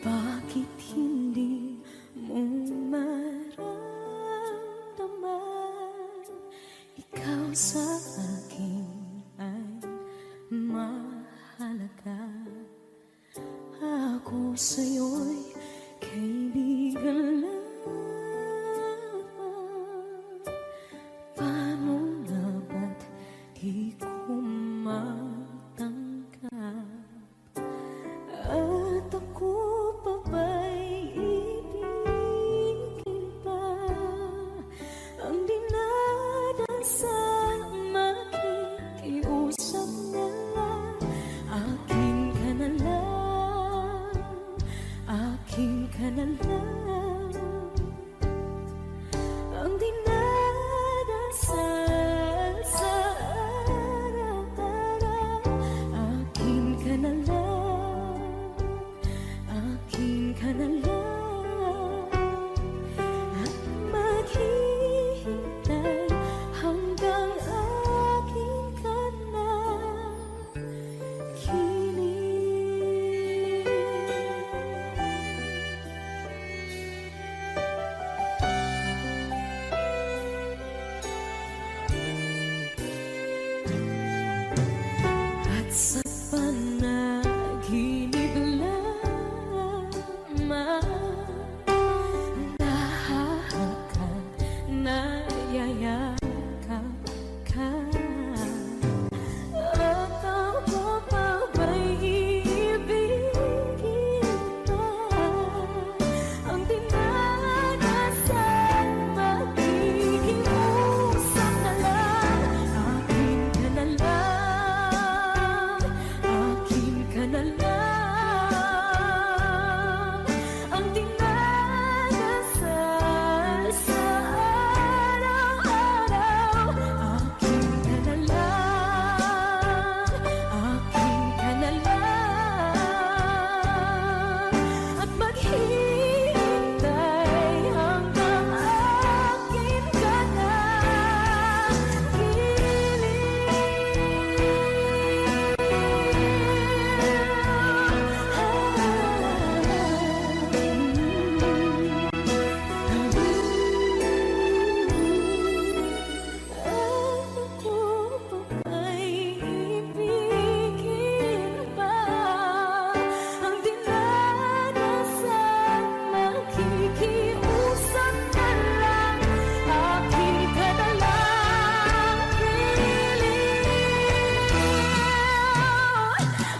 Bakit hindi mo maramdaman? Ikaw sa akin ay mahalaga. Ako sa'yo'y kaibigan lamang. Paano nga ba't di ko matanggap? At ako pa ba'y ibigin pa? Ang dinadasal makikiusap na lang. Akin ka na lang, akin ka na lang. Ang dinadasal sa araw-araw. Akin ka na lang, akin ka na lang. At maghihintay hanggang akin ka na kilig. At sa panaginip lamang nahahakak, nayayakap ka. At ako pa ba'y iibigin pa? Ang dinadasal makikiusap na lang. Akin ka na lang, akin ka na lang. Ang dinadasal sa araw-araw. Akin ka na lang, akin ka na lang. At maghihintay hanggang akin ka na Ako pa ba'y ibigin pa? Ang dinadasal makikiusap na lang. Akin ka na lang, kilig.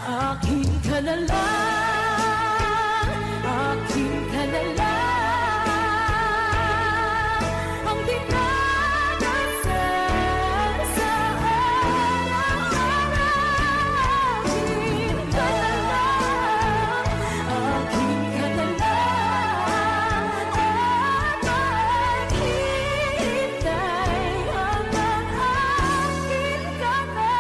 Akin ka na lang, akin ka na lang. Ang dinadasal sa araw-araw. Akin ka na lang, akin ka na lang. At maghihintay hanggang akin ka na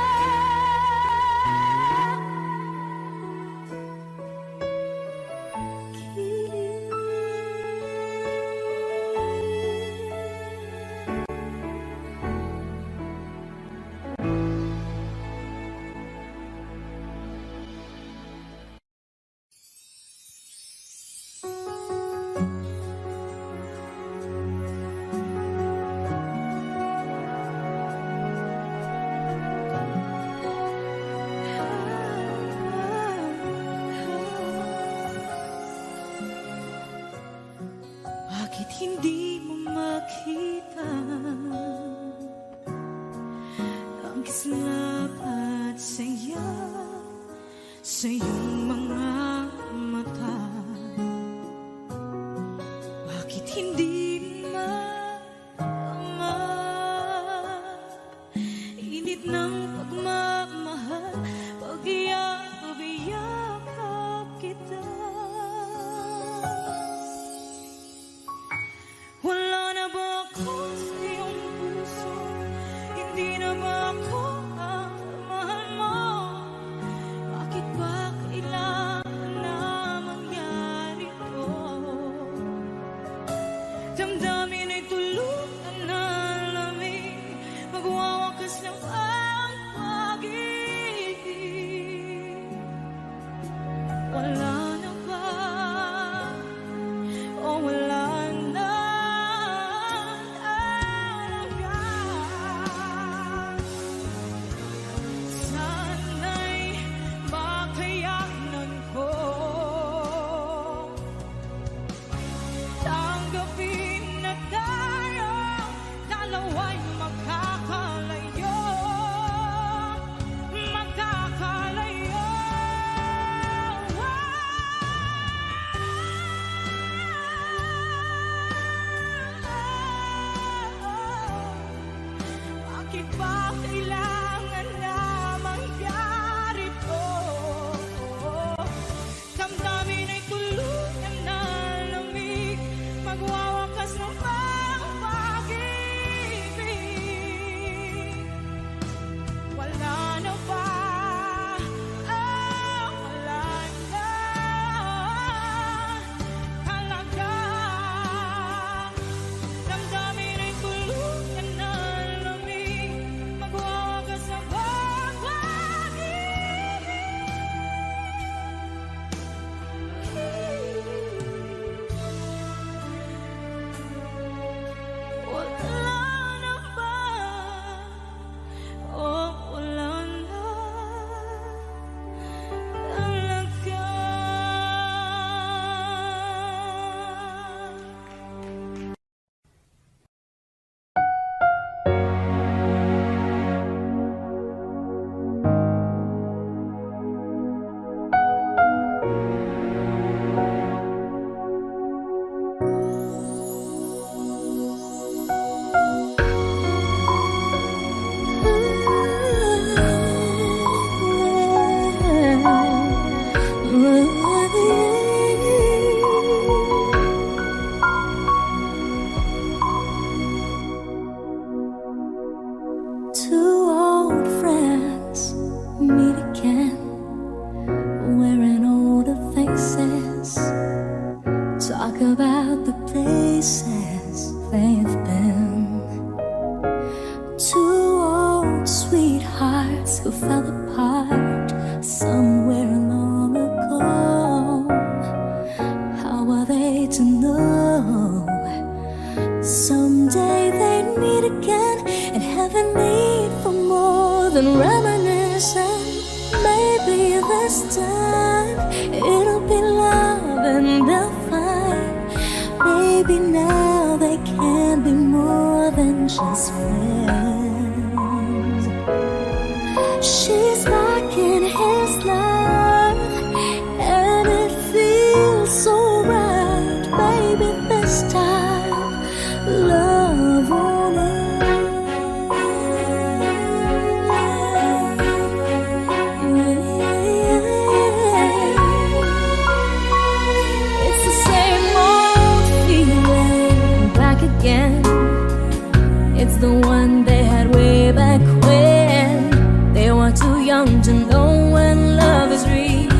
Bakit hindi mo makita ang kislap at saya sa iyong mga mata? Bakit hindi maama init ng pagmamahal pag iyakap kita? Wala na ba ako sa iyong puso? Hindi na ba ako ang mahal mo? Bakit ba kailangan na mangyari to? Damdamin ay tulutan na lamig, magwawakas ng ang pag-ibig. Wala na ba Two old friends meet again, wearing older faces, talk about the places they've been. Two old sweethearts who fell apart somewhere long ago. How are they to know? Someday they'd meet again and have a need for more than reminiscing. Maybe this time it'll be love and they'll find. Maybe now they can be more than just friends. She's back in his life and it feels so right. Maybe this time love won't end. It's the same old feeling back again. It's the one they had way back when they were too young to know when love is real.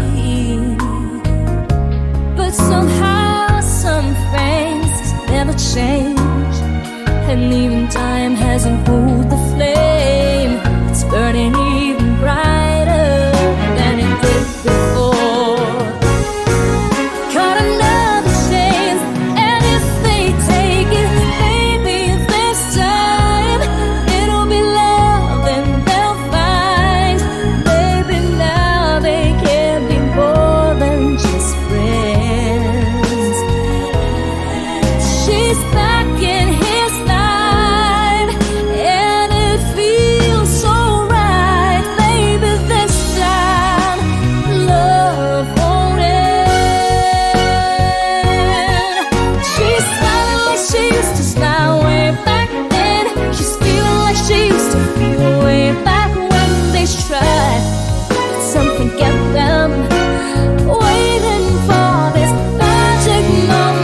But somehow some things never change, and even time hasn't cooled the flame. It's burning even brighter than it did before. Caught another chance, and if they take it, maybe this time it'll be love and they'll find. Maybe now they can be more than just friends. She's back in his life and it feels so right. Maybe this time love won't end. She's smiling like she used to smile way back then. She's feeling like she used to feel way back when they tried. But something kept them waiting for this magic moment.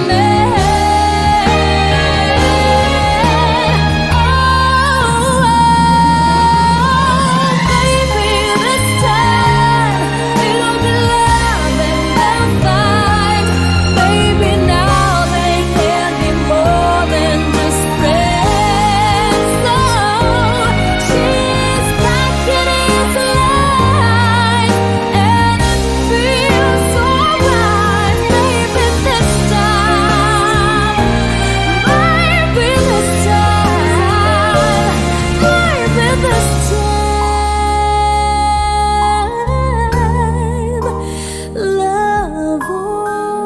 Maybe this time it'll be love and they'll find. Maybe now they can be more than just friends. So she's back in his life and it feels so right. Maybe this time, maybe this time, maybe this time, love won't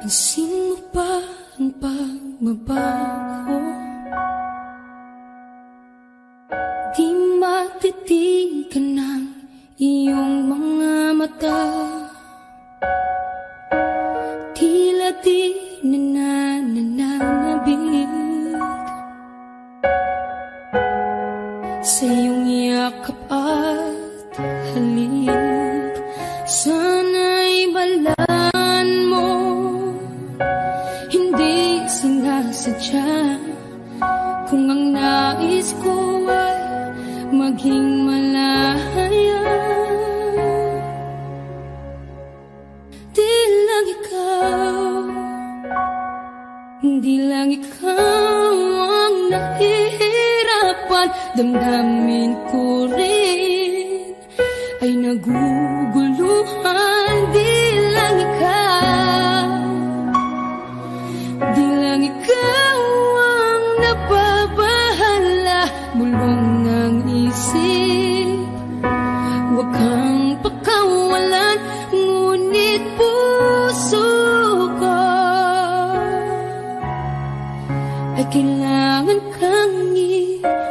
pansin mo ba ang pagbabago? Di matitigan ng iyong mga mata. Tila di nananabig sa iyong yakap at halik. Sana'y balaan mo, hindi sinasadya. Kung ang nais ko ay maging malaya, Di lang ikaw ang nahihirapan, damdamin ko rin ay naguguluhan. Di lang ikaw, di lang ikaw ang nababahala, bulong ng isip. Huwag kang pakawalan, ngunit puso ko ay kailangan kang iwan.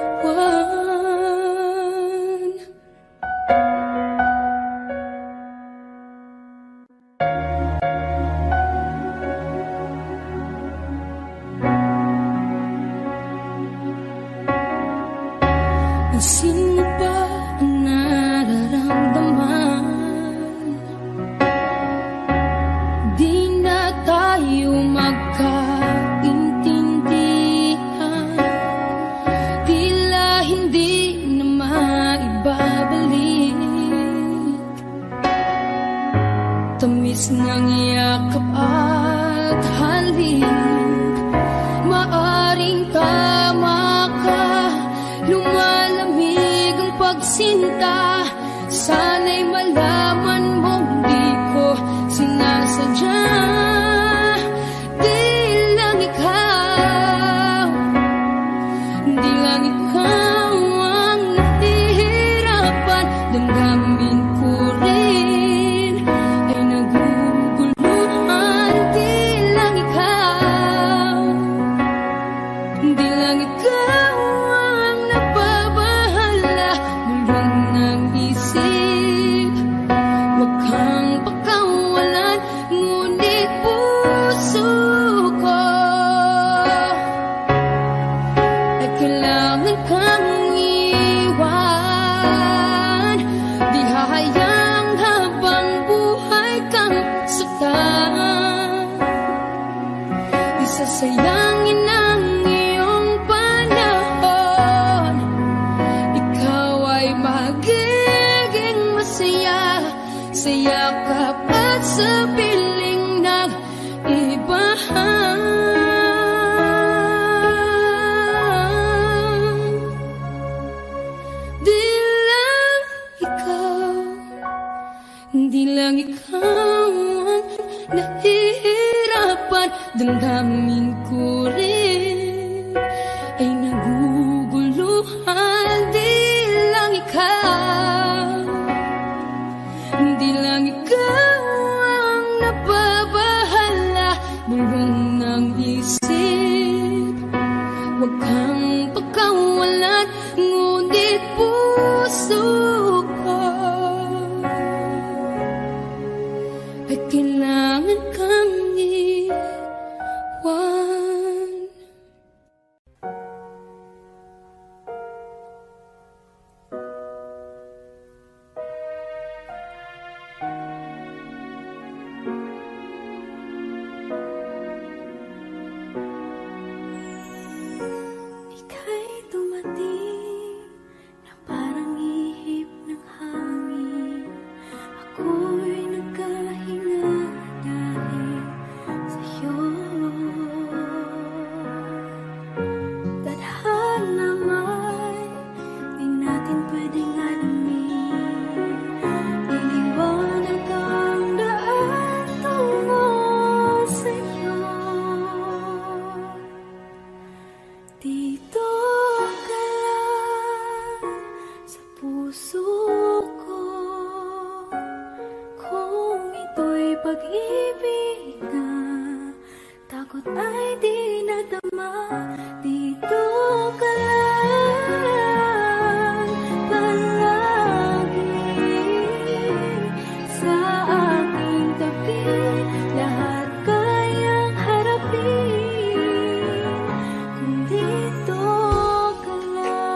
Pansin mo ba ang nararamdaman? Di na tayo magkaintindihan, tila hindi na maibabalik. Tamis ng yakap at halik, maaring tama ka, lumalamig ang pagsinta. Sana'y malaman mong di ko sinasadya. Di lang ikaw, di lang ikaw ang nahihirapan, damdamin ko rin ay naguguluhan. Di lang ikaw, di lang ikaw ang nababahala, bulong ng isip. Huwag kang pakawalan, ngunit puso ko ay kailangan kang iwan. Di hahayang habang buhay kang saktan, di sasayangin ang iyong panahon. Ikaw ay magiging masaya sa yakap at sa piling ng iba. Di lang ikaw, di lang ikaw ang nahihirapan, damdamin ko rin ay naguguluhan. Di lang ikaw, di lang ikaw ang nababahala, bulong ng isip. Huwag kang pakawalan, ngunit puso ko ay kailangan kang iwan. Ika'y dumating na parang ihip ng hangin. Ako'y nagkahinga dahil sa'yo. Tadhana may di natin pwedeng alamin. Iniwanag ang daan tungo sa'yo. Dito ka lang sa puso ko, kung ito'y pag-ibig na takot ay di nadama. Dito ka lang palagi sa aking tabi, lahat kayang harapin kung dito ka lang.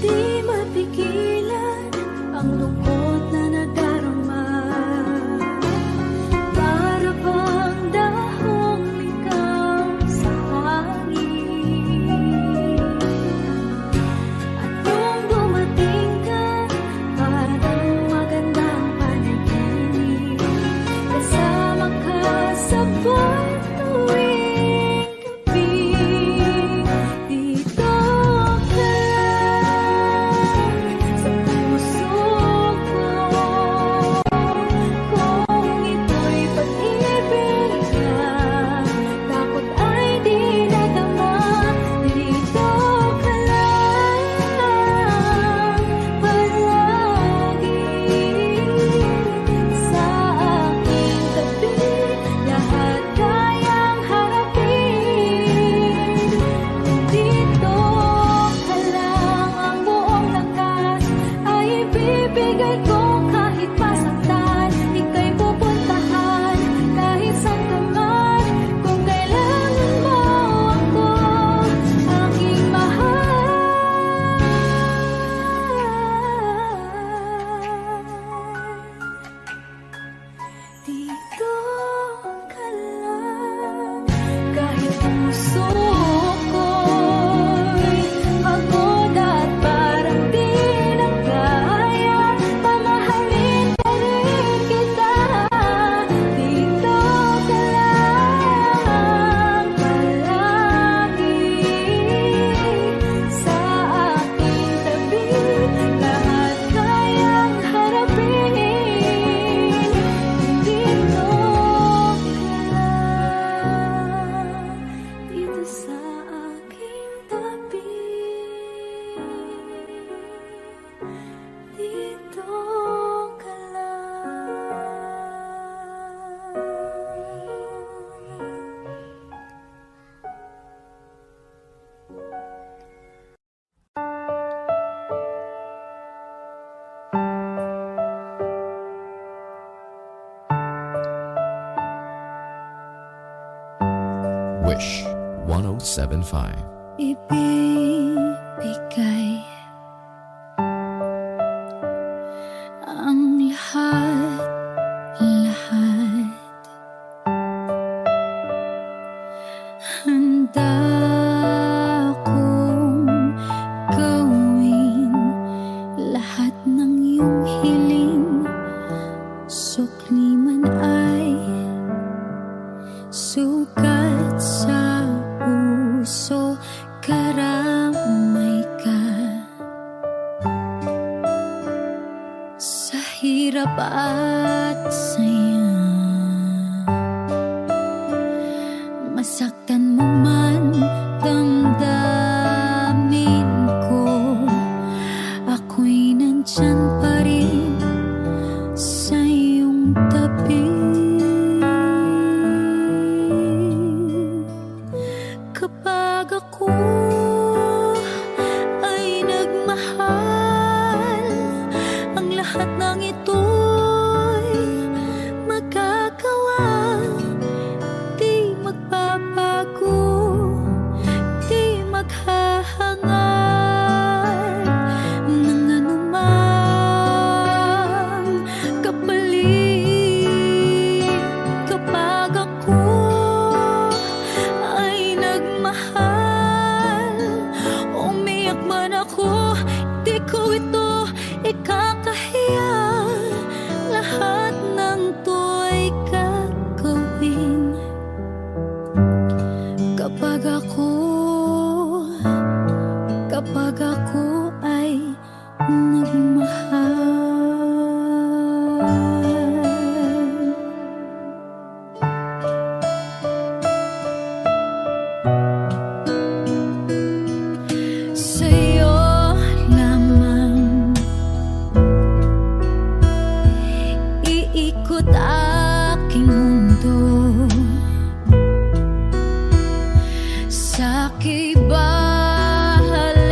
Di mapigilan ang lungkot na nadarama, para bang dahong ikaw sa hangin. At nung dumating ka, parang magandang panahon. Wish 1075. Ibibigay ang lahat. Handa kong gawin lahat ng iyong hiling, sukli man ay sugat sa puso, karamay ka sa hirap at saya. Masaktan mo man damdamin ko, ako'y nandyan pa rin sa iyong tabi. Kapag ako ay nagmahal, ang lahat ng ito'y magagawa. Di magbabago, di maghahangad ng anumang kapalit. Kapag ako ay nagmahal, umiyak man ako, di ko ito ikakahiya. Lahat ng to'y gagawin kapag ako ay nagmahal. Sa'yo lamang iikot aking mundo, sa'ki bahalin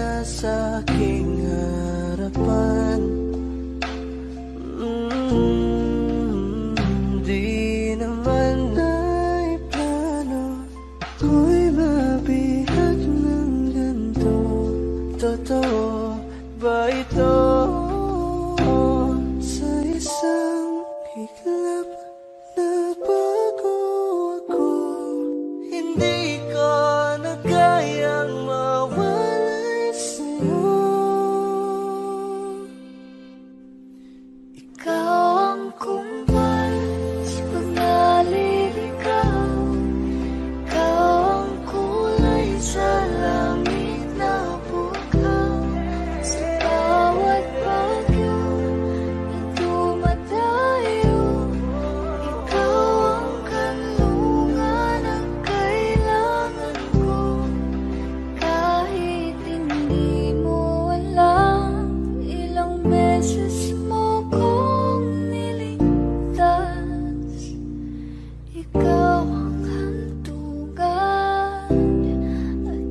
nasa aking harapan. Di naman ay plano ko'y mabihag ng ganito. Totoo ba ito? Sa isang iglap nagbago ako. Hindi ko na kayang mawalay sa'yo. Ikaw ang kumpal sa pag-aliligaw. Ikaw ang kulay sa langit na bukaw. Sa bawat bagyo na dumadayo, ikaw ang kanlungan ang kailangan ko. Kahit hindi mo alam, ilang beses mo kong niligtas. Ikaw ang hantungan at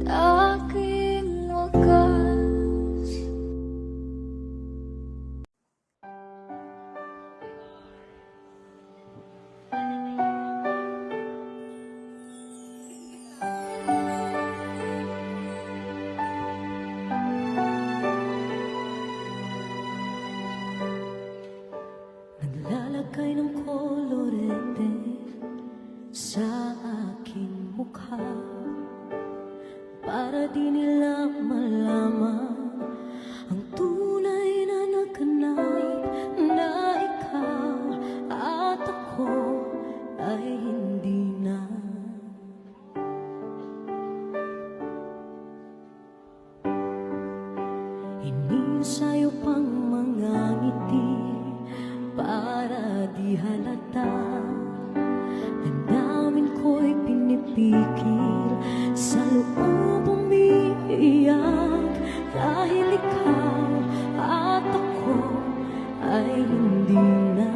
aking wagas. Naglalagay ng kolorete sa aking mukha para di nila malaman ang tunay na naganap, na ikaw at ako ay hindi na. Inisayo pang mga ngiti para di halata. Ang namin ko'y pinipigil, sa loob umiiyak, dahil ikaw at ako ay hindi na.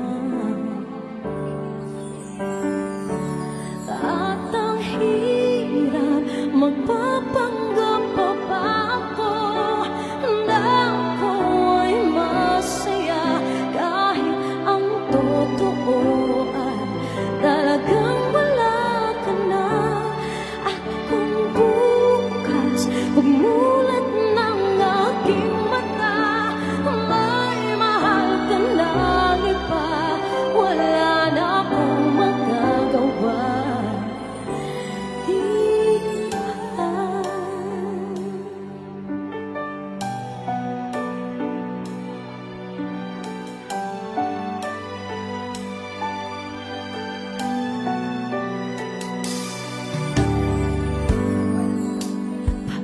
At ang hirap, magpapanggap pa ba ako na ako ay masaya, kahit ang totoo ay talagang wala ka na. At kung bukas pagmulat ng aking mata, may mahal ka ng iba, wala na akong magagawa.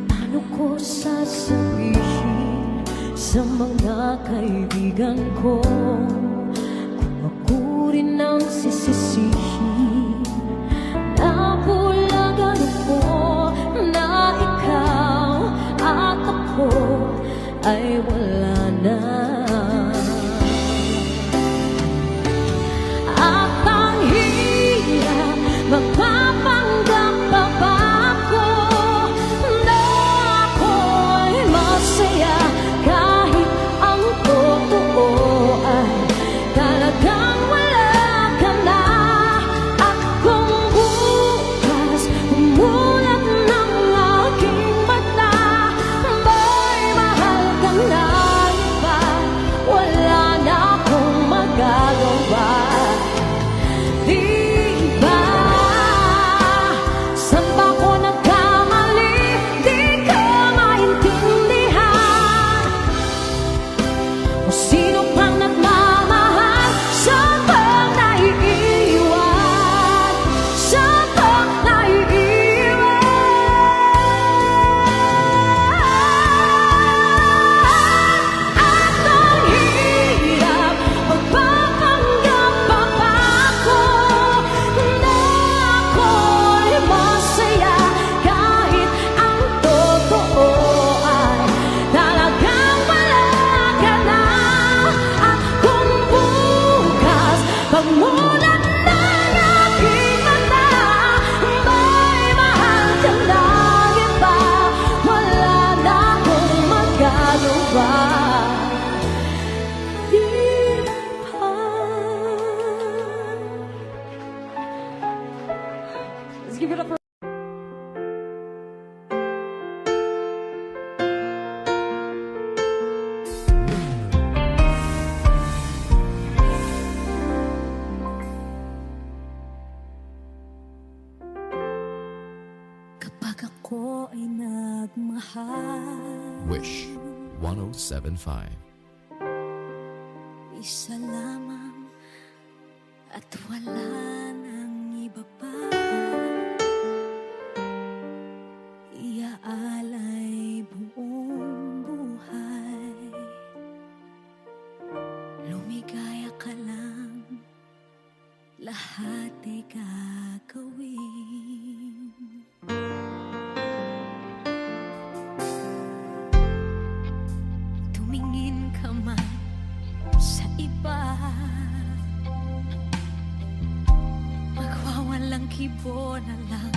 Paano ko sasabihin sa mga kaibigan ko kung ako rin ang sisisihin? Nabulagan ako na ikaw at ako ay wala na. At ang hirap, magpapanggap pa ba ako na ako ay masaya, kahit ang totoo ay talagang wala ka na. At kung bukas umulat ng aking mata, may mahal ka na iba, Wish 107.5. Isa lamang at wala nang iba pa. Iaalay buong buhay. Lumigaya ka lang, lahat ay gagawin. Tumingin ka man sa iba, magwawalang kibo na lang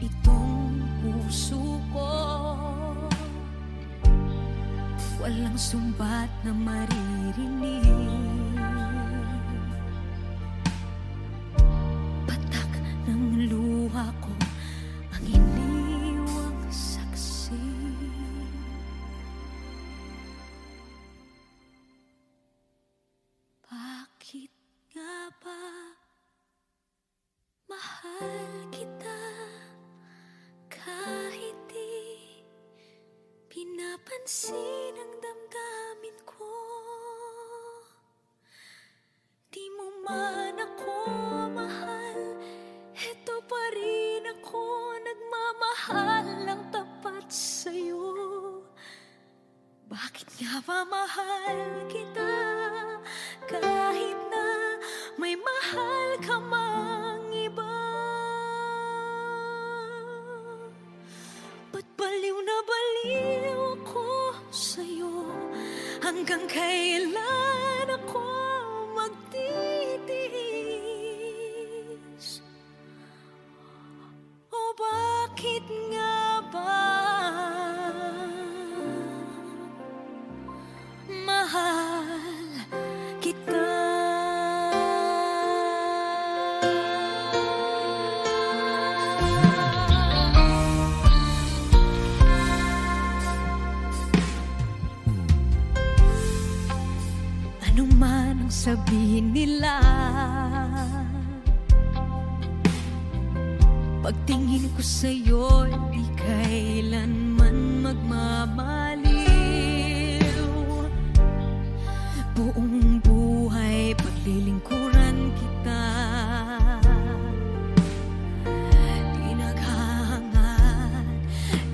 itong puso ko. Walang sumbat na maririnig, patak ng luha ko ang iniwang saksi. Bakit nga ba mahal kita kahit di pinapansin ang damdamin ko? Di mo man ako mahal, eto pa rin ako nagmamahal ng tapat sa'yo. Bakit nga ba mahal kita kahit na may mahal ka mang iba? Ba't baliw na baliw ako sa'yo? Hanggang kailan ako magtitiis? O bakit nga ba mahal kita? Ano man ang sabihin nila, pagtingin ko sa'yo, di kailanman magmamaliw. Buong buhay paglilingkuran kita, di naghahangad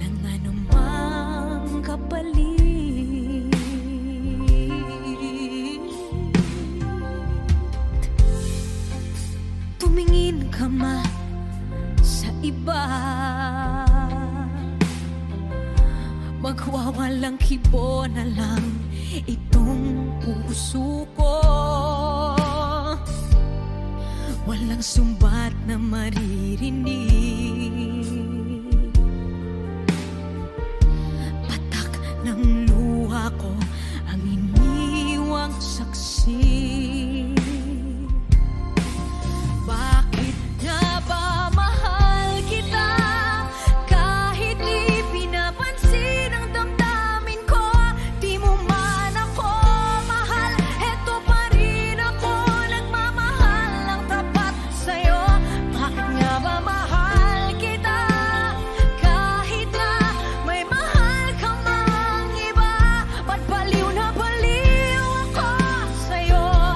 ng anumang kapalit. Tumingin ka man sa iba, magwawalang kibo na lang itong puso ko. Walang sumbat na maririnig, patak ng luha ko ang iniwang saksi. Bakit nga ba mahal kita kahit di pinapansin ang damdamin ko? Di mo man ako mahal, eto pa rin ako nagmamahal ng tapat sa'yo. Bakit nga ba mahal kita kahit na may mahal ka mang iba? Ba't baliw na baliw ako sa'yo?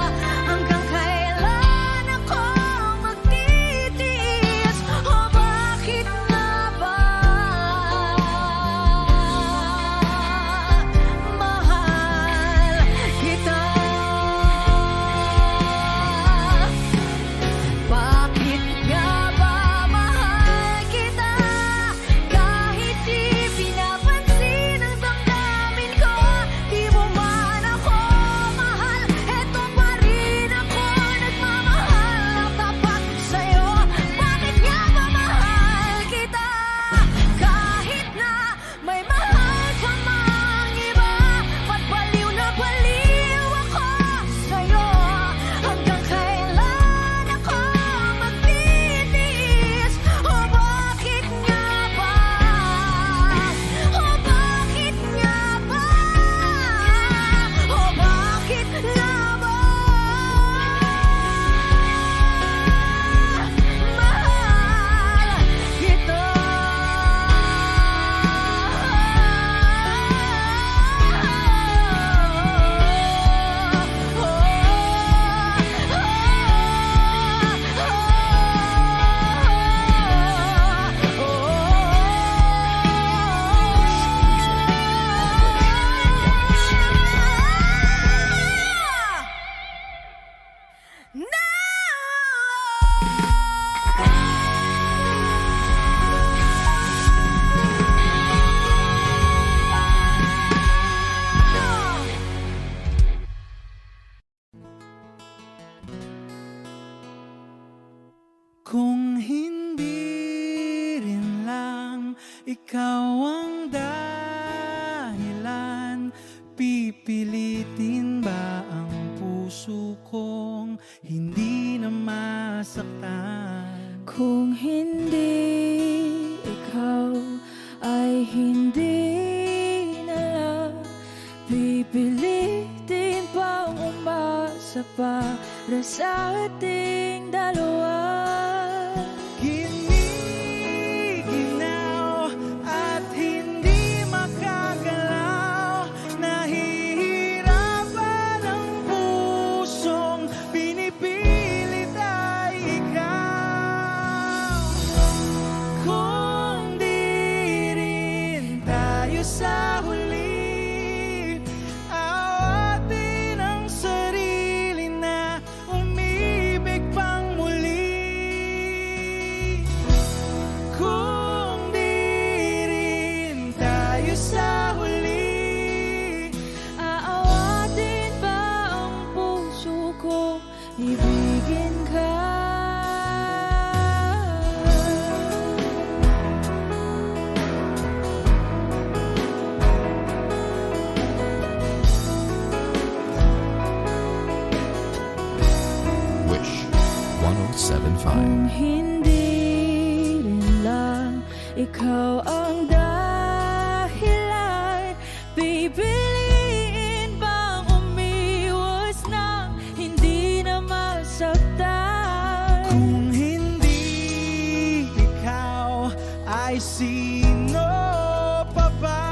para sa ating dalawa. Giniginaw at hindi makagalaw, nahihirapan ang pusong pinipilit ay ikaw. Kung di rin tayo sa huli, awatin ang sarili na umibig pang muli. Kung di rin tayo sa huli, Aawatin ba ang puso ko, ibigin ka? Wish 1075. Kung hindi rin lang ikaw ang dahilan, pipiliin bang umiwas na hindi na masaktan? kung hindi ikaw, ay sino pa ba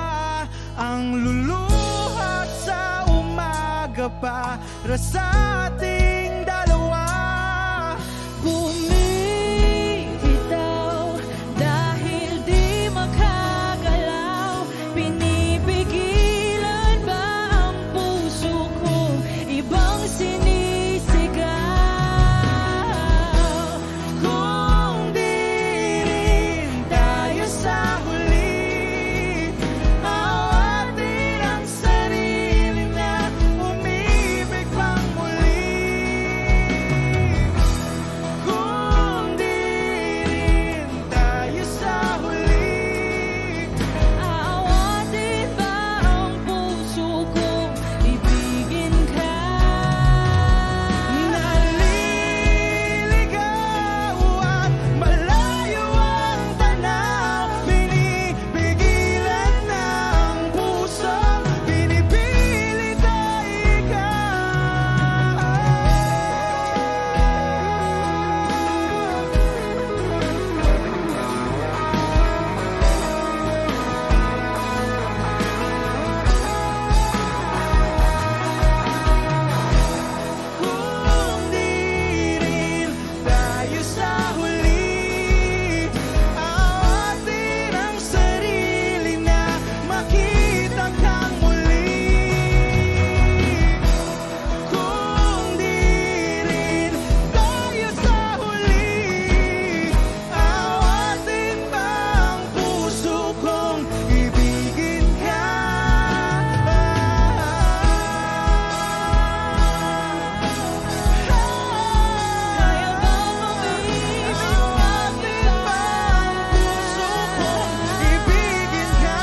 ang luluhat sa umaga para sa ating dalawa? Bumibitaw dahil di makagalaw, pinipigilan ba ang puso ko, ibang sinisigaw? Kung di rin tayo sa huli, awatin ang sarili na umibig pang muli. Kung di rin tayo sa huli, Aawatin ba ang puso ko, ibigin ka? naliligaw at malayo ang tanaw, pinipigilan ng puso, pinipilit ay ikaw. Kung di rin tayo sa huli, awatin ang sarili na makita kang muli. Kung di rin tayo sa huli, awatin ba ang puso kong ibigin ka? Kaya bang umibig Awatin ba ang puso kong ibigin ka?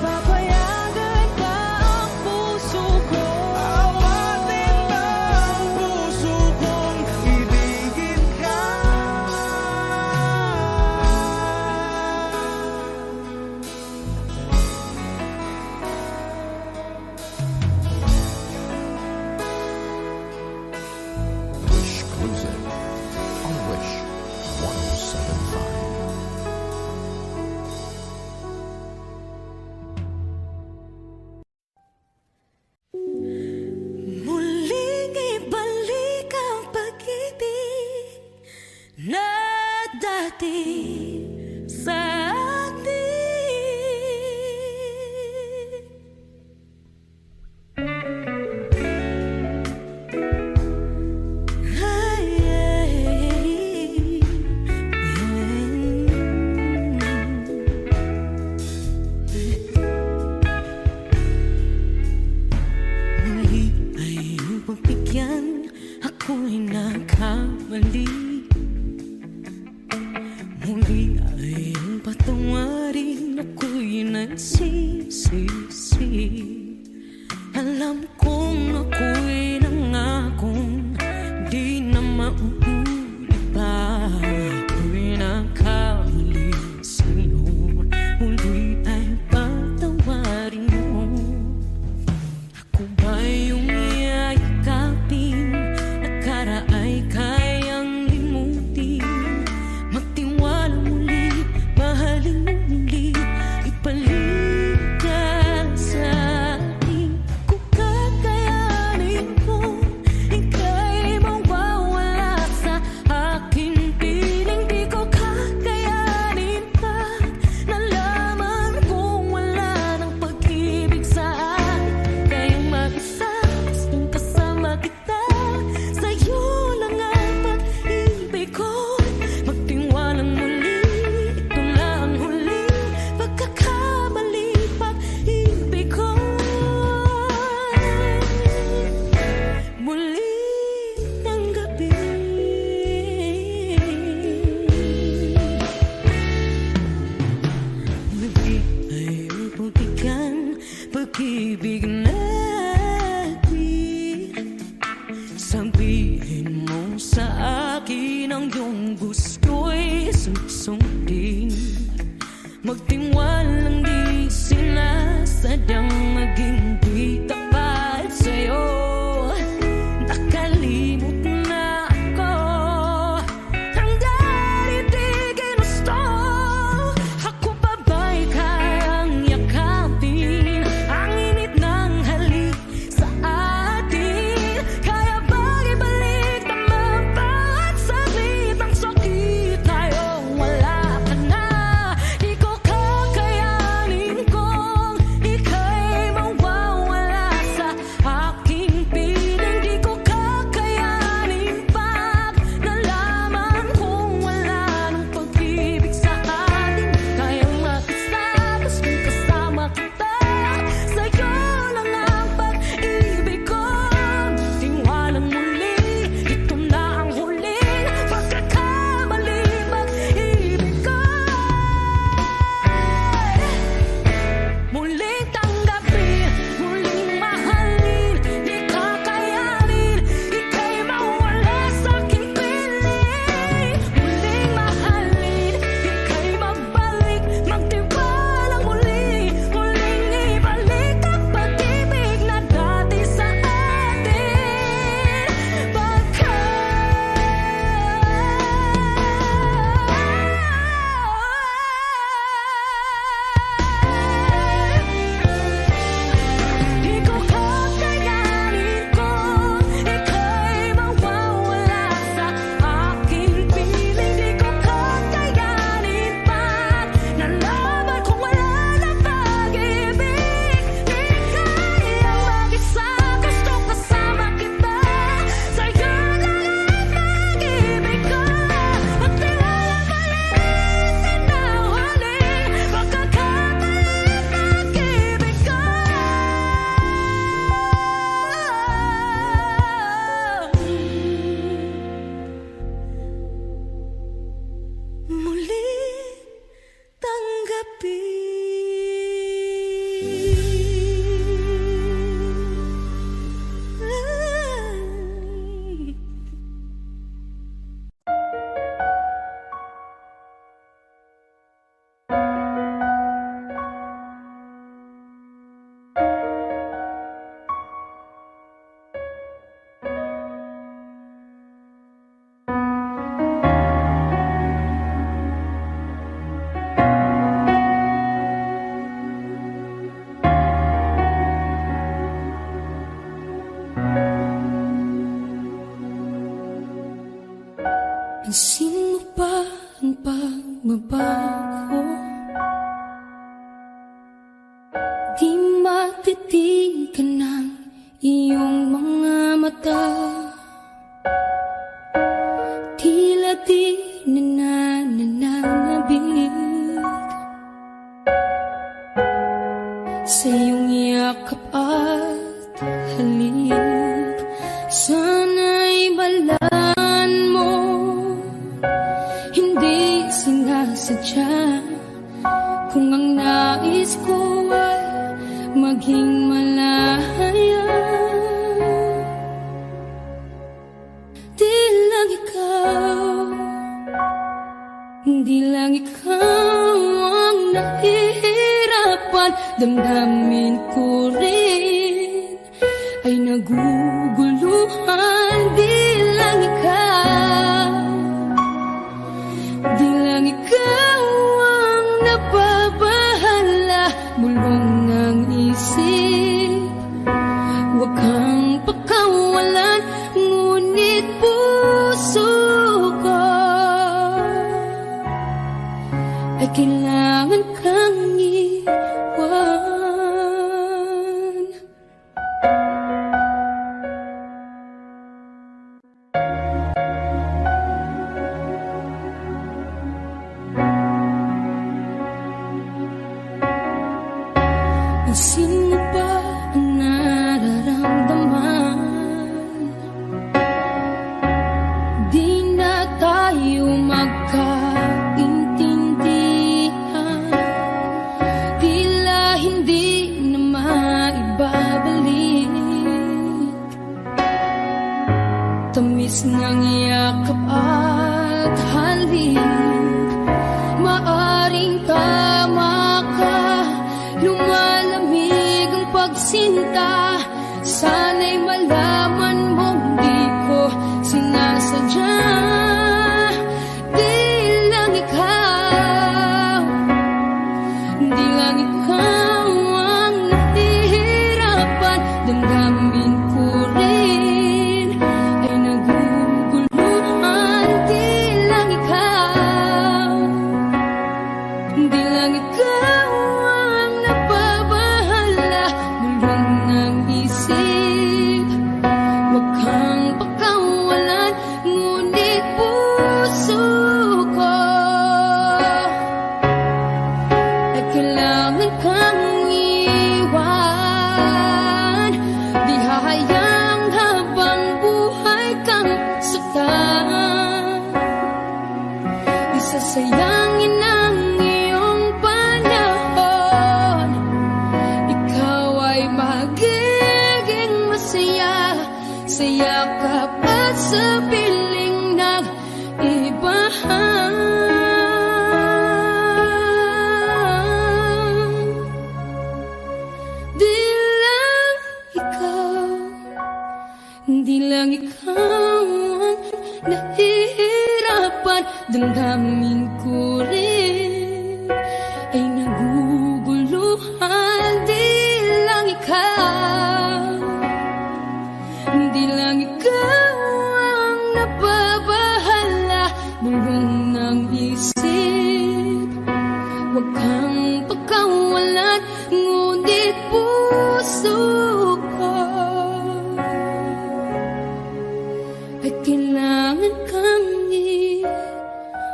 Papayagan ba ang puso ko? Awatin ba ang puso kong ibigin ka? Wish Cruiser on Wish 1075. Muling ibalik ang pag-ibig na dati sa atin. Ay, muli ay iyong pagbigyan, ako'y nagkamali. Muli ay iyong patawarin, ako'y nagsisisi. Alam kong ako'y nangakong di na mauulit pa. Ako'y nagkamali sa'yo, muli ay patawarin mo Magtiwalang di sila sadyang maging di tapat sa'yo. Nakalimot na ako, hanggang di ginusto. Ako pa ba'y kayang yakapin ang init ng halik sa atin? Kaya ba'y ibalik tama bawat saglit ang sakit tayong wala ka na? Di ko kakayanin kung ika'y mawawala sa aking piling. Di ko kakayanin pag nalaman kung wala nang pag-ibig sa atin. Kayang makasabas kung kasama kita, sa'yo lang ang pag-ibig ko. Tiwalang muli, ito na ang huling pagkakamali, pag-ibig ko. Muling tanggapin, muling mahalin, di kakayanin, ika'y mawala sa aking piling. Muling mahalin, ika'y magbalik, magtiwalang muli, muling ibalik ang pag-ibig na dati sa atin. Di ko kakayanin kung ika'y mawawala sa aking piling. Di ko kakayanin pag nalaman kung wala na pag-ibig. Di kayang mag-isa, gusto kasama kita, sa'yo lang ang pag-ibig ko. Magtiwala balitin na huling pagkakamali, pag-ibig ko. Muling tanggapin. Pansin mo ba ang pagbabago? Di matitigan ng iyong mga mata. Tila di nananabig sa iyong yakap at halik. Sana'y balaan mo, hindi sinasadya. Kung ang nais ko ay maging malaya, di lang ikaw, di lang ikaw ang nahihirapan. Damdamin ko rin ay naguguluhan. Di lang ikaw, di lang ikaw ang nababahala. Bulong ng isip, huwag kang pakawalan, ngunit puso ko ay kailangan kang iwan. Pansin mo ba ang nararamdaman? Di na tayo magkaintindihan, tila hindi na maibabalik. Tamis ng yakap at halik, maaring tama sinta. Sana'y malaman mong di ko sinasadya. Di lang ikaw, di lang ikaw ang nahihirapan. Damdamin ko rin ay naguguluhan. Di lang ikaw, di lang ikaw ang nababahala. Bulong ng isip, huwag kang pakawalan. Ngunit puso ko ay kailangan kang iwan. Di hahayang habang buhay kang saktan. Di sasayangin ang iyong panahon. Ikaw ay magiging masaya sa yakap at sa piling ng iba. Di lang ikaw, di lang ikaw ang nahihirapan. Damdamin ko rin ay naguguluhan. Di lang ikaw, di lang ikaw ang nababahala. Bulong ng isip, huwag kang pagkawalan. Ngunit puso ko ay kailangan kang iwan.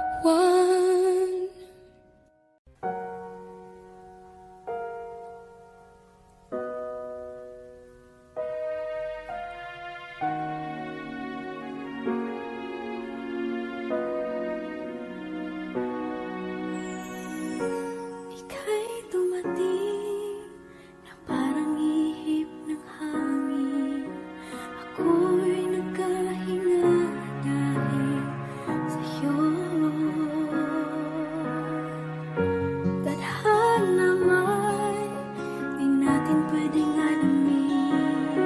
Ika'y dumating na parang ihip ng hangin. Ako'y nagkahinga dahil sa'yo. Tadhana may di natin pwedeng alamin.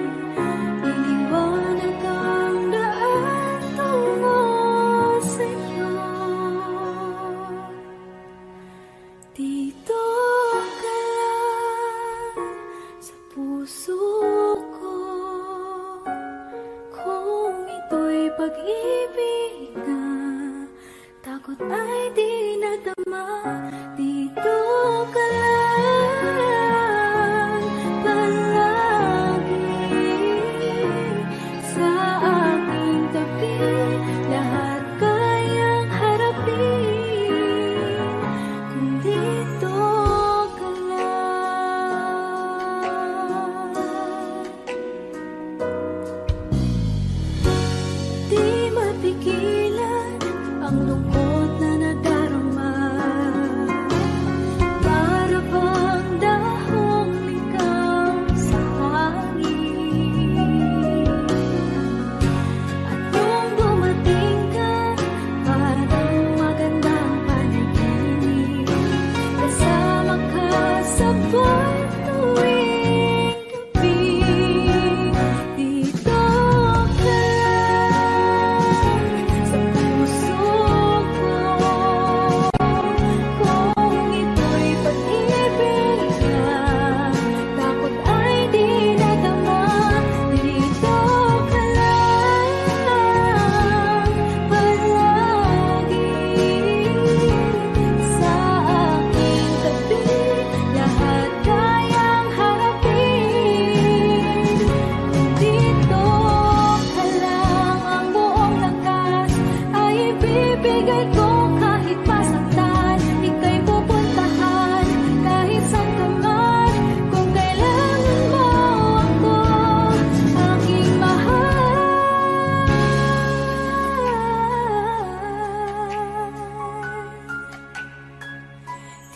Iniwanag ang daan tungo sa'yo. Dito ka lang sa puso ko. Kung ito'y pag-ibig na takot ay di nadama. Dito ka lang palagi sa aking tabi. Lahat kayang harapin kung dito ka lang. Di mapigilan ang lungkot na nadarama. Para bang dahong ligaw sa hangin. At nung dumating ka, parang magandang panaginip. Kasama ka sa buwan tuwing gabi. Dito ka lang sa puso ko. Kung ito'y pag-ibig na takot ay di nadama. Dito ka lang palagi sa aking tabi. Lahat kayang harapin kung dito ka lang. Ang buong lakas ay ibibigay ko kahit masaktan. Ika'y pupuntahan kahit saan ka man. Kung kailangan mo ako, aking mahal.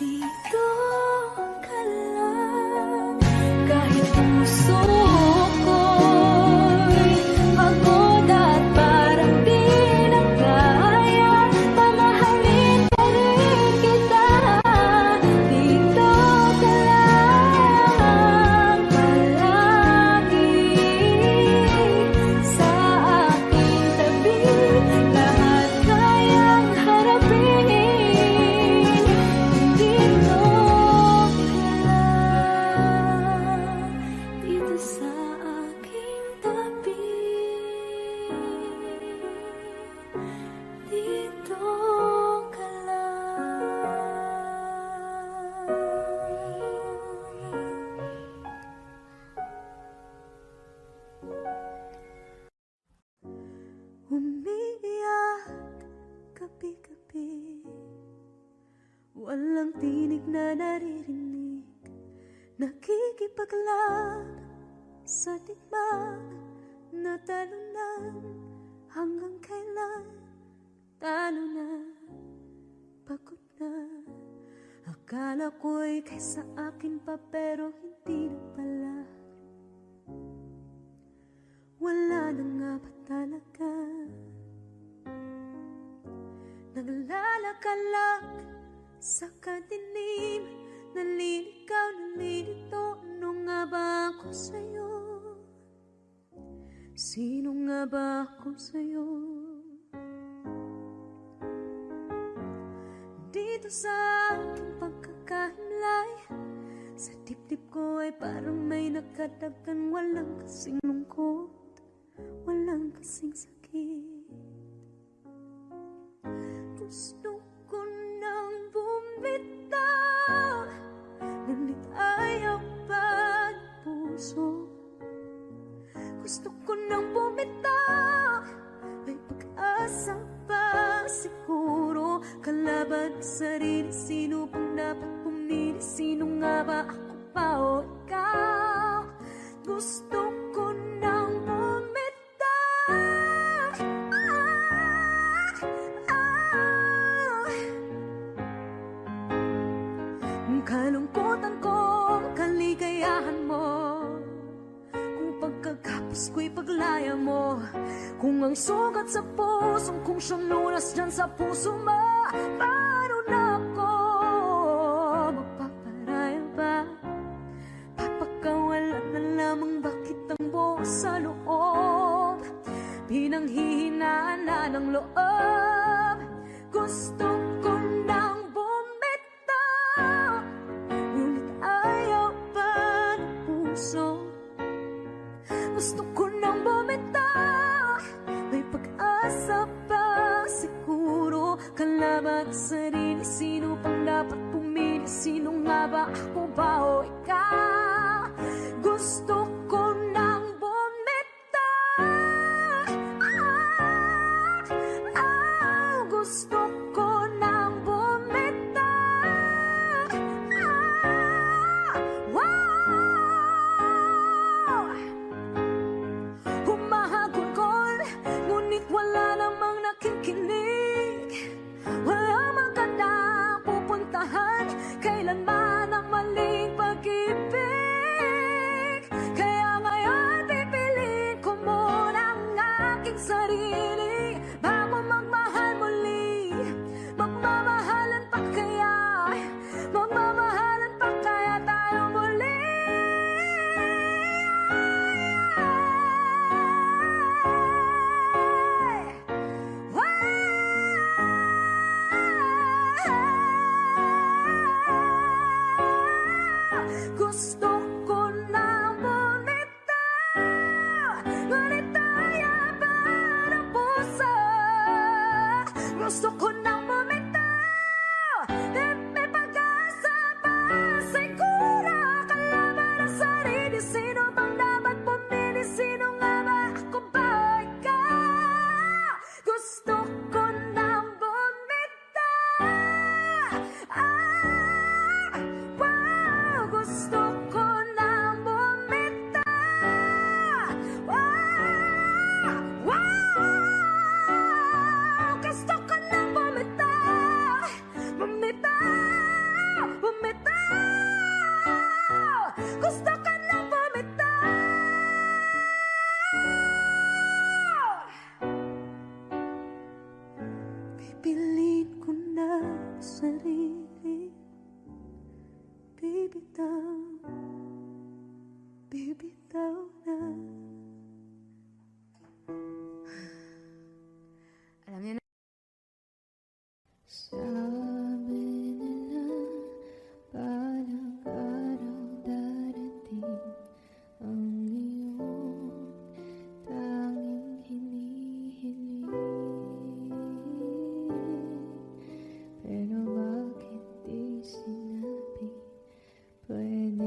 Dito ka lang kahit puso ko'y pagod at parang di na kaya. Pamahalin pa rin kita. Dito ka lang palagi walang tinig na naririnig, nakikipaglaban sa tikman na talunan. Hanggang kailan talo na, pagod na. Akala ko'y kaysa akin pa, pero hindi na pala. Wala na nga ba talaga? Naglalakalag sa kadilim, naliligaw, nalilito. Ano nga ba ako sa'yo? Sino nga ba ako sa'yo? Dito sa aking pagkakahimlay, sa dibdib ko ay parang may nakadagkan. Walang kasing lungkot, walang kasing sakit. Gusto ko nang bumitaw, ngunit ayaw pa ng puso. Gusto ko nang bumitaw, may pag-asa pa siguro. Kalaban ang sarili, sino pang dapat pumili? Sino nga ba, ako pa o ikaw? Gusto ko nang bumitaw. Kalungkutan ko, kaligayahan mo. Kung pagkagapos ko'y paglaya mo, kung ang sugat sa pusong kung siyang lunas dyan sa puso mo, paano na ako magpaparaya ba? Papakawalan na lamang bakit ang buo sa loob, pinanghihinaan na ng loob. Gusto ko nang bumitaw, ngunit ayaw pa ng puso. Gusto ko nang bumitaw, may pag-asa pa siguro. Kalaban ang sarili, sino pang dapat pumili? Sino nga ba, ako ba o ikaw? Gusto ko nang bumitaw. Gusto ko nang bumitaw. Humahagulgol, ngunit wala namang nakikinig. Wala mang kandang pupuntahan, kailanman ang maling pag-ibig. Kaya ngayon pipiliin ko muna ang aking sarili bago magmahal muli. Magmamahalan pa kaya, magmamahalan pa kaya tayo muli? Gusto ko nang bumitaw, ngunit ayaw pa ng puso. Gusto ko nang bumitaw, may pag-asa pa siguro. Kalaban ang sarili, sino bang dapat pumili? Sino nga ba, ako ba o ikaw? Gusto ko nang bumitaw. Gusto ko nang bumitaw. Gusto ko nang bumitaw. Bumitaw, bumitaw. Gusto ko nang bumitaw. Pipiliin ko na sarili, bibitaw, bibitaw na. Alam niyo na. Sabi nila parang araw darating ang iyong tanging hinihiling. Pero bakit di sinabi? Pwede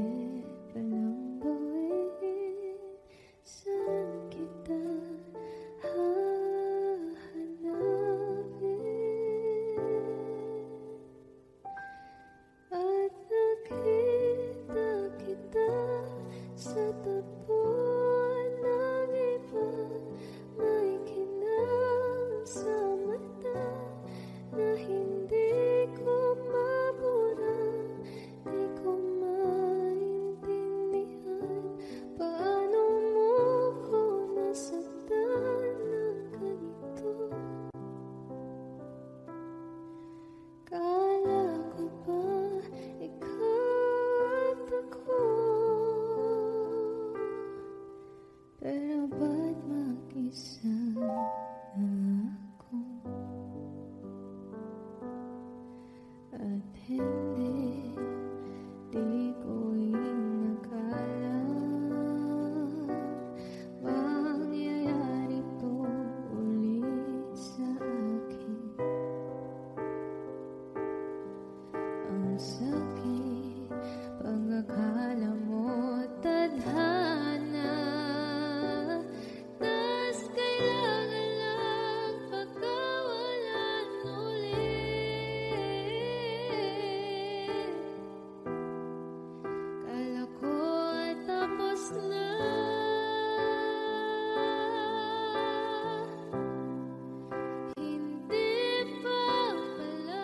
sakit, pag-akala mo tadhana, tas kailangan lang pagkawalan ulit. Kala ko tapos na, hindi pa pala.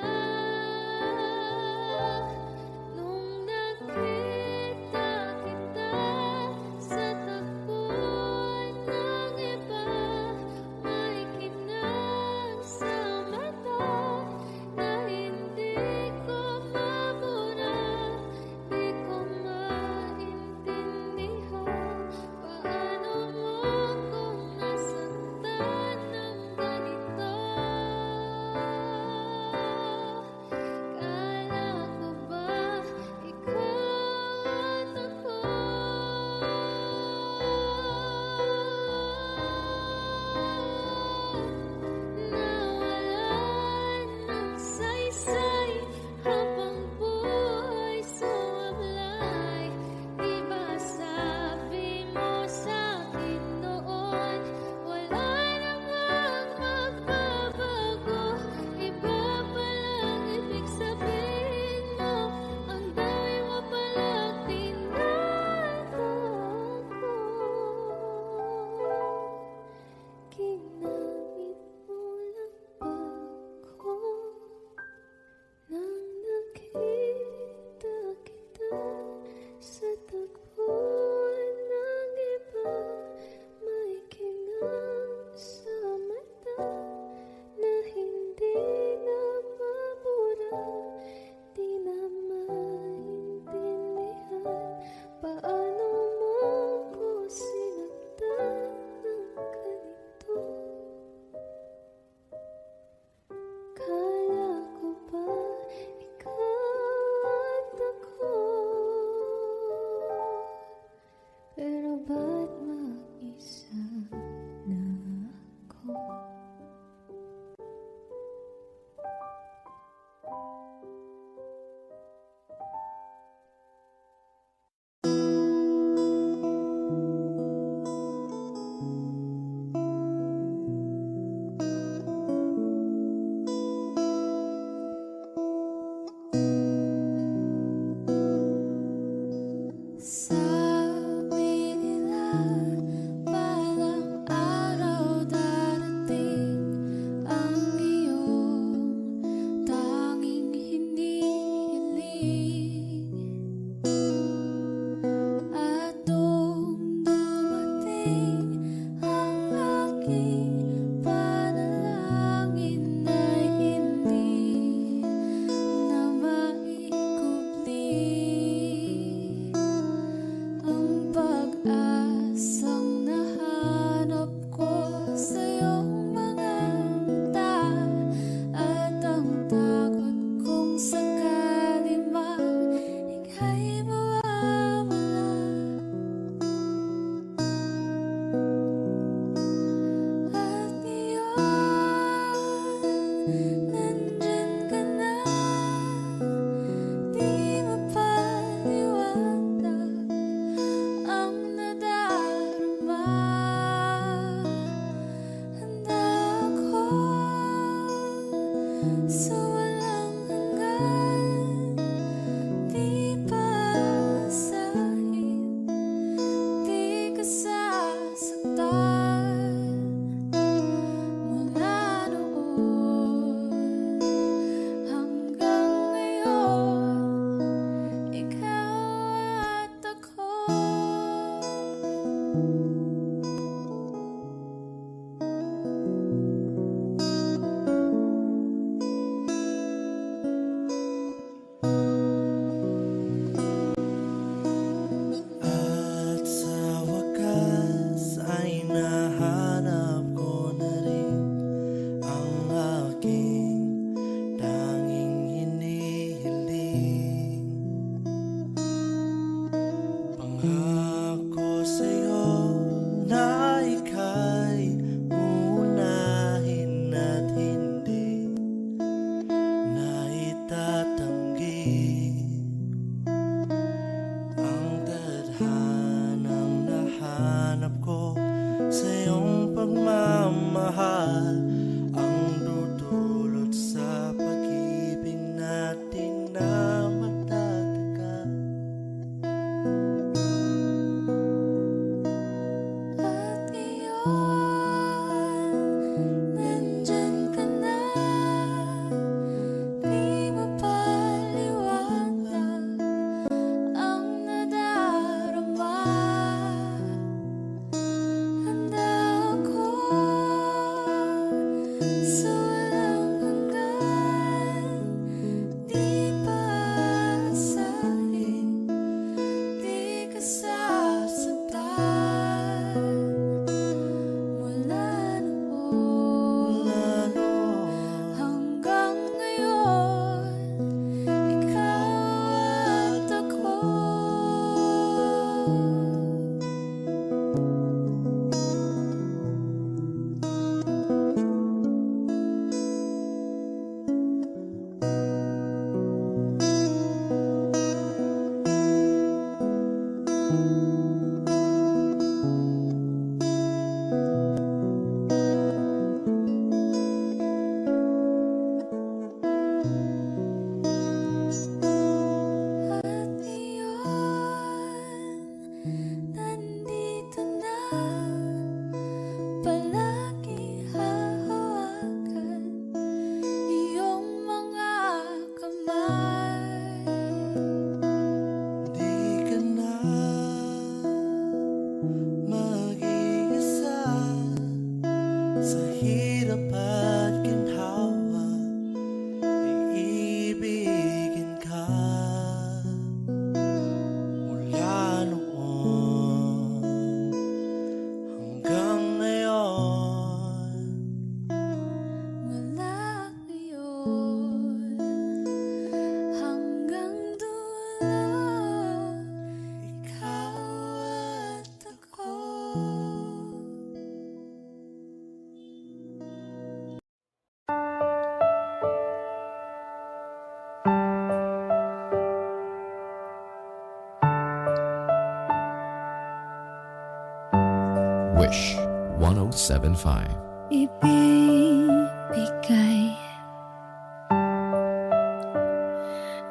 Wish 1075. Ibibigay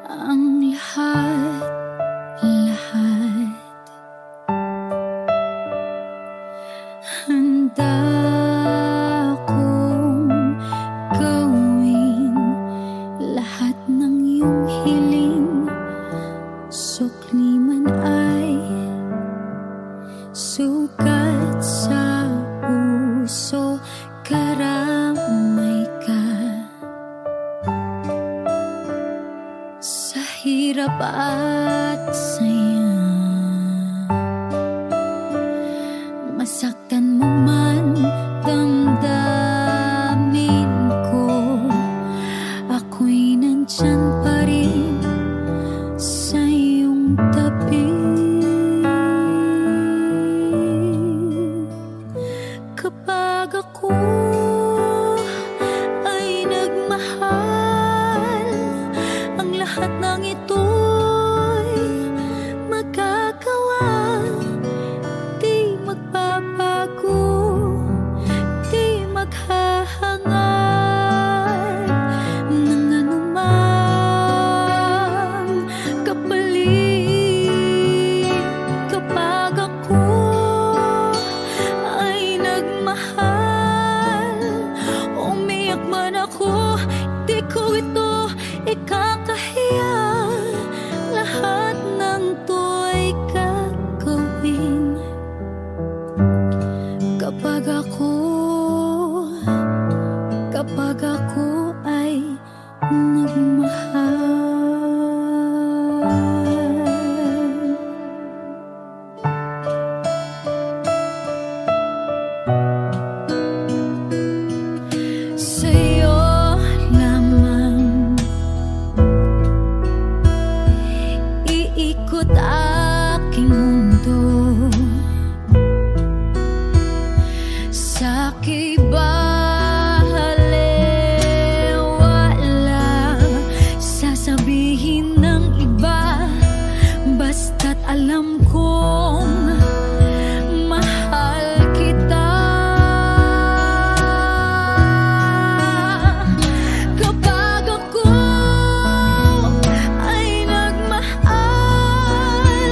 ang lahat handa kong gawin lahat ng iyong hiling, sukli man ay sugat sa puso, karamay ka sa hirap at saya. Masaktan mo man damdamin ko, ako'y nandyan pa rin sa iyong tabi. Kapag ako ay nagmahal, ang lahat ng ito'y magagawa. Di magbabago, di maghahangad ng anumang kapalit. Kapag ako ay nagmahal, umiyak man ako, di ko ito ikakahiya. Lahat ng to'y gagawin kapag ako ay nagmahal. Sa'yo lamang iikot aking mundo, sa kibalewala sasabihin ng iba, basta't alam kong mahal kita. Kapag ako ay nagmahal,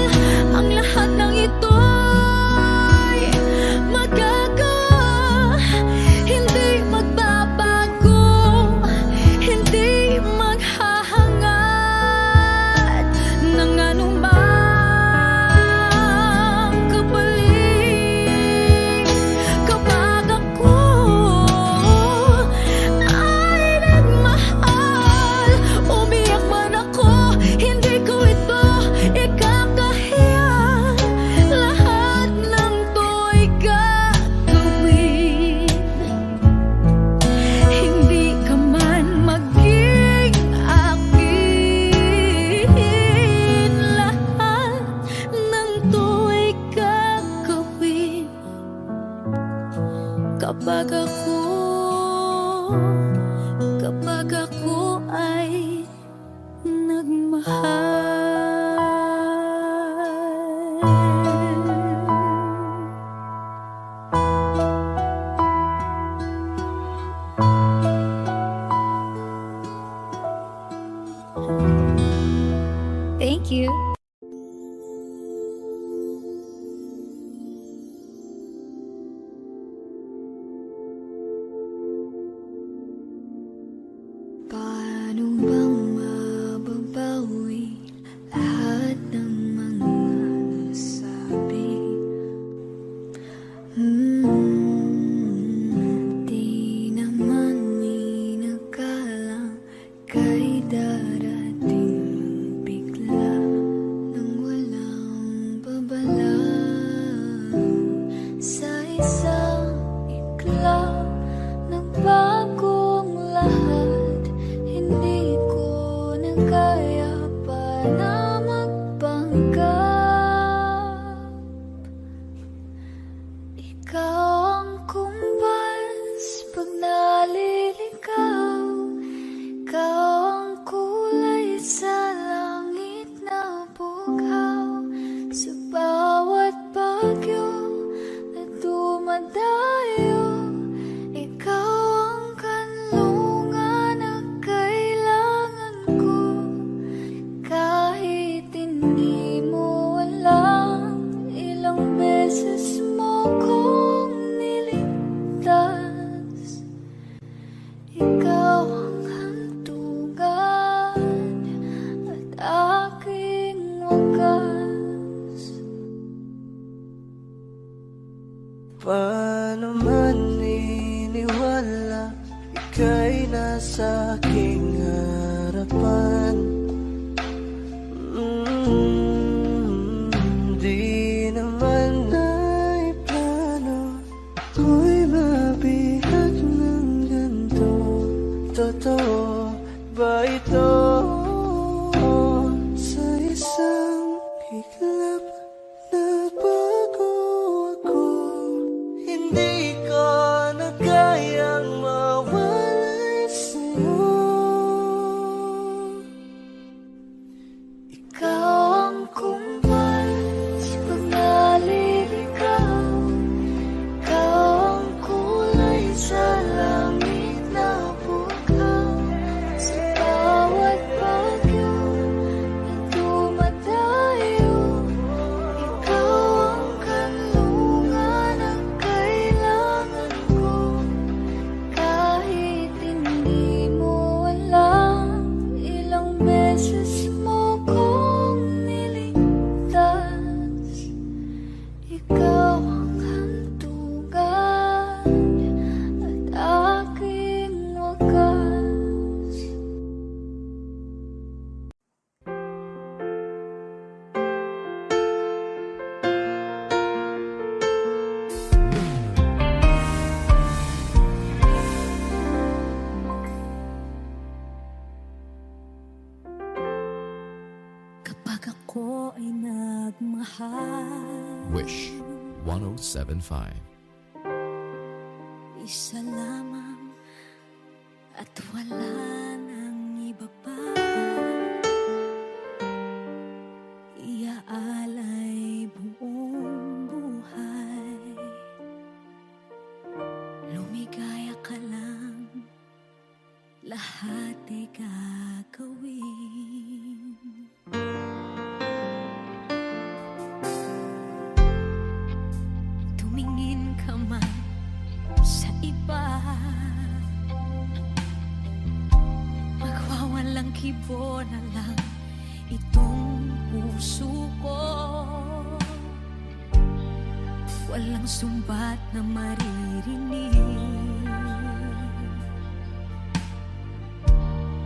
hindi mo alam, ilang beses mo kong niligtas. Ikaw ang hantungan at aking wakas. Paano man niniwala, ika'y nasa aking harapan. Di naman ay plano ako'y mabihat ng ganito. Totoo ba ito? Sa isang iglap nagbago ako. Hindi ko na kayang mawalay sa'yo. Ikaw ang kumpal sa pagnaliligaw. Ikaw ang kulay sa langit na bukaw. Sa bawat bagyo na dumadayo, ikaw ang kanlungan ang kailangan ko. Kahit hindi mo alam, ilang beses mo kong niligtas. Ikaw ang hantungan at aking wakas. Kapag ako ay nagmahal, Wish 1075. isa lamang at wala nang iba pa. Iaalay buong buhay, lumigaya ka lang, lahat ay gagawin. Tumingin ka man sa iba, magwawalang kibo na lang itong puso ko. Walang sumbat na maririnig,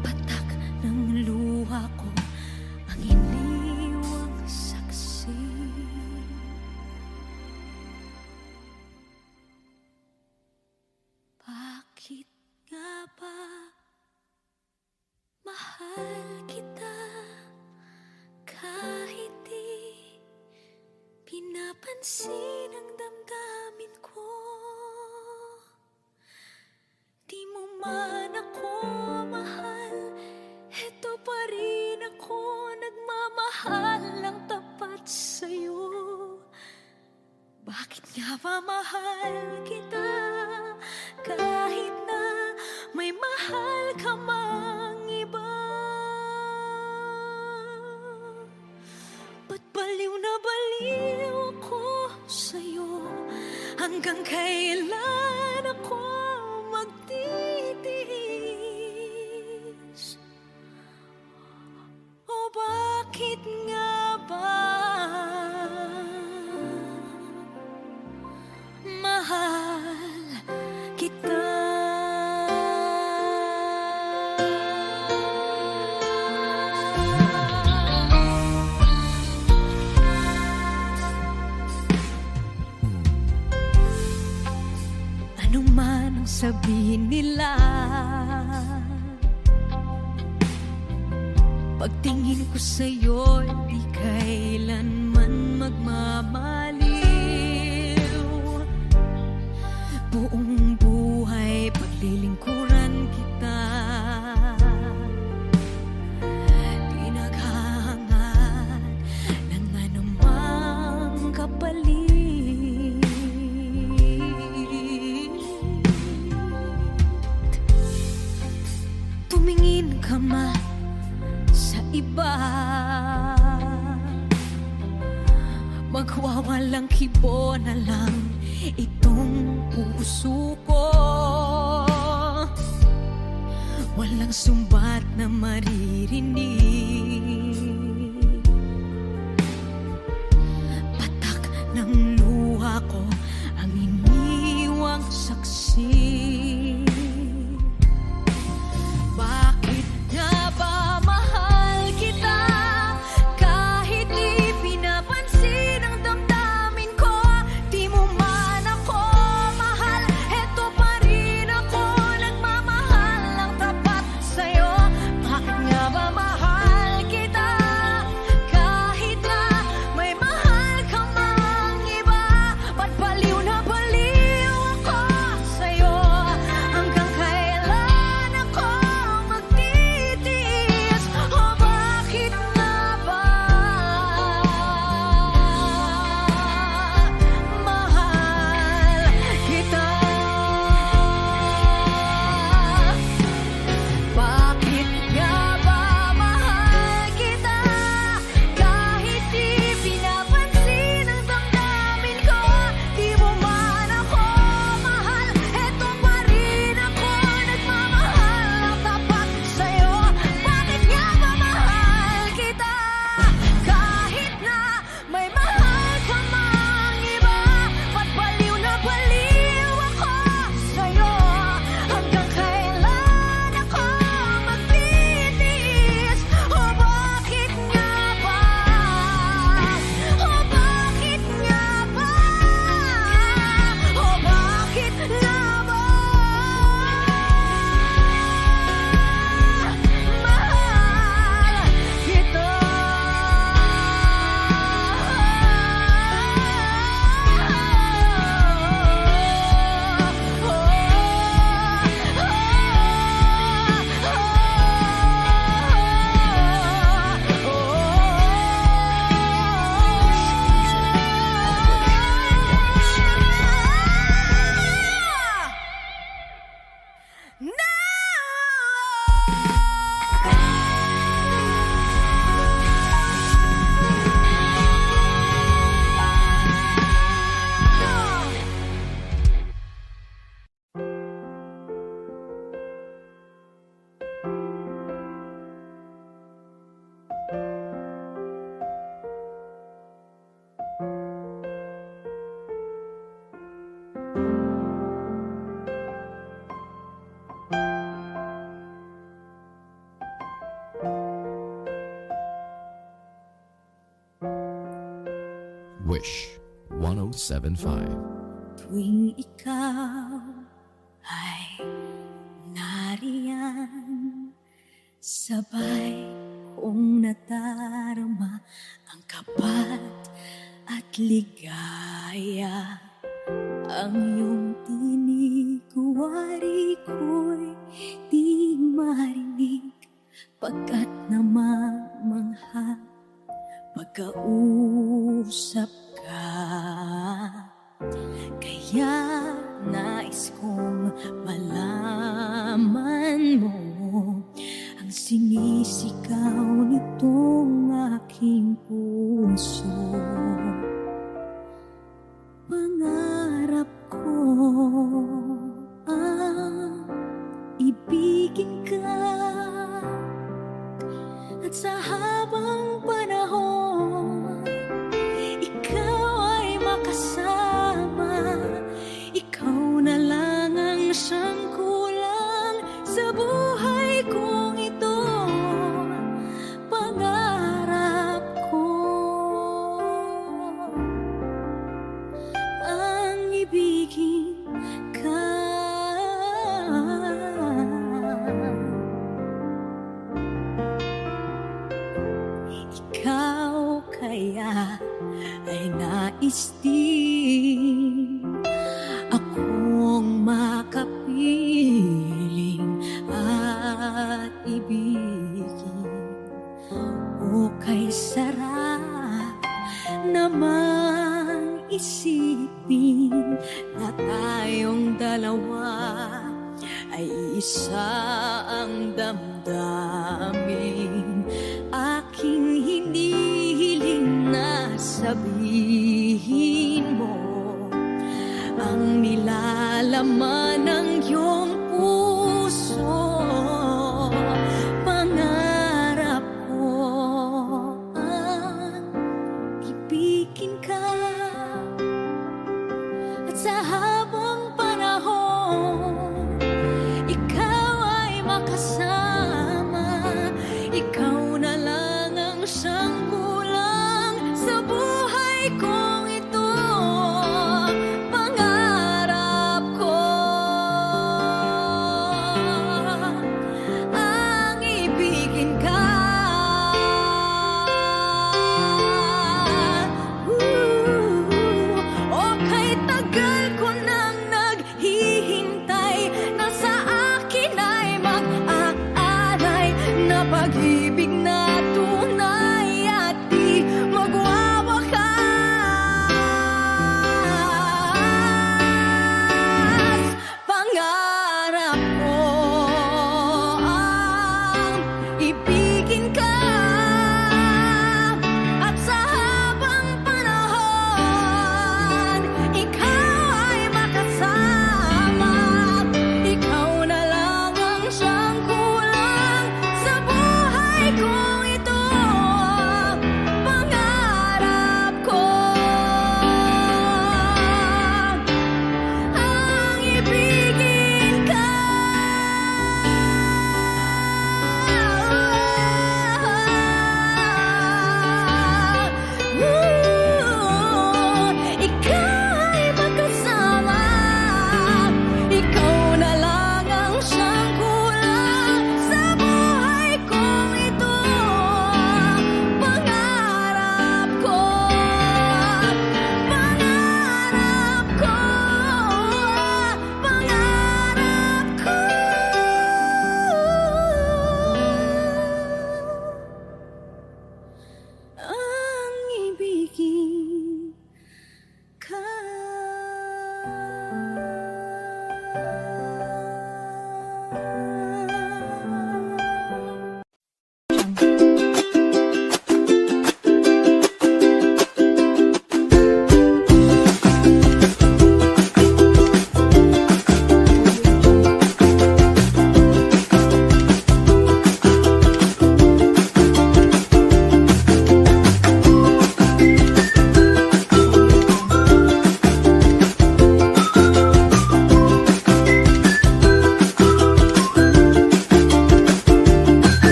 patak ng luha ko ang iniwang saksi. Bakit nga ba mahal kita kahit di pinapansin ang damdamin ko? Di mo man ako mahal, eto pa rin ako nagmamahal ng tapat sa'yo. Bakit nga ba mahal kita kahit na may mahal ka mang iba? Ba't baliw na baliw ako sa'yo? Hanggang kailan ako magtitiis? O bakit nga ba mahal kita? Ano man ang sabihin nila, pagtingin ko sa'yo, di kailanman magmamaliw. Buong buhay paglilingkuran kita, di naghahangad ng anumang kapalit. Tumingin ka man sa iba, Magwawalang kibo na lang itong puso ko. Walang sumbat na maririnig. Patak ng luha ko ang iniwang saksi. Bakit nga ba mahal kita kahit di pinapansin ang damdamin ko? Di mo man ako mahal, eto pa rin ako nagmamahal ng tapat sa'yo. Bakit nga ba mahal kita kahit na may mahal ka mang iba? Ba't baliw na baliw ako sa'yo? Hanggang kailan ako magtitiis? O bakit nga ba mahal kita? Bakit nga ba mahal kita kahit di pinapansin ang damdamin ko? Di mo man ako mahal, eto pa rin ako nagmamahal ng tapat sa'yo. Bakit nga ba mahal kita kahit na may mahal ka mang iba? Ba't baliw na baliw ako sa'yo? Hanggang kailan ako magtitiis? O bakit nga ba? O bakit nga ba? O bakit nga ba? Mahal kita. Wish 1075. Tuwing ikaw ay nariyan, sabay kong nadarama ang kapat at ligaya. Ang iyong tinig, wari ko'y di marinig, pagkat namamangha pagkausap ka. Kaya nais kong malaman mo ang sinisigaw nitong aking puso. Pangarap ko ang ibigin ka, at sa habang panahon ikaw ay makasama. Ikaw na lang ang siyang kulang sa buhay kong ito. Pangarap ko ang ibigin ka. Ikaw kaya ay nais din akong makapiling at ibigin. O kay sarap naman isipin na tayong dalawa ay isa ang damdamin. Aking hinihiling na sabihin laman ng iyong puso. Pangarap ko ang ibigin ka.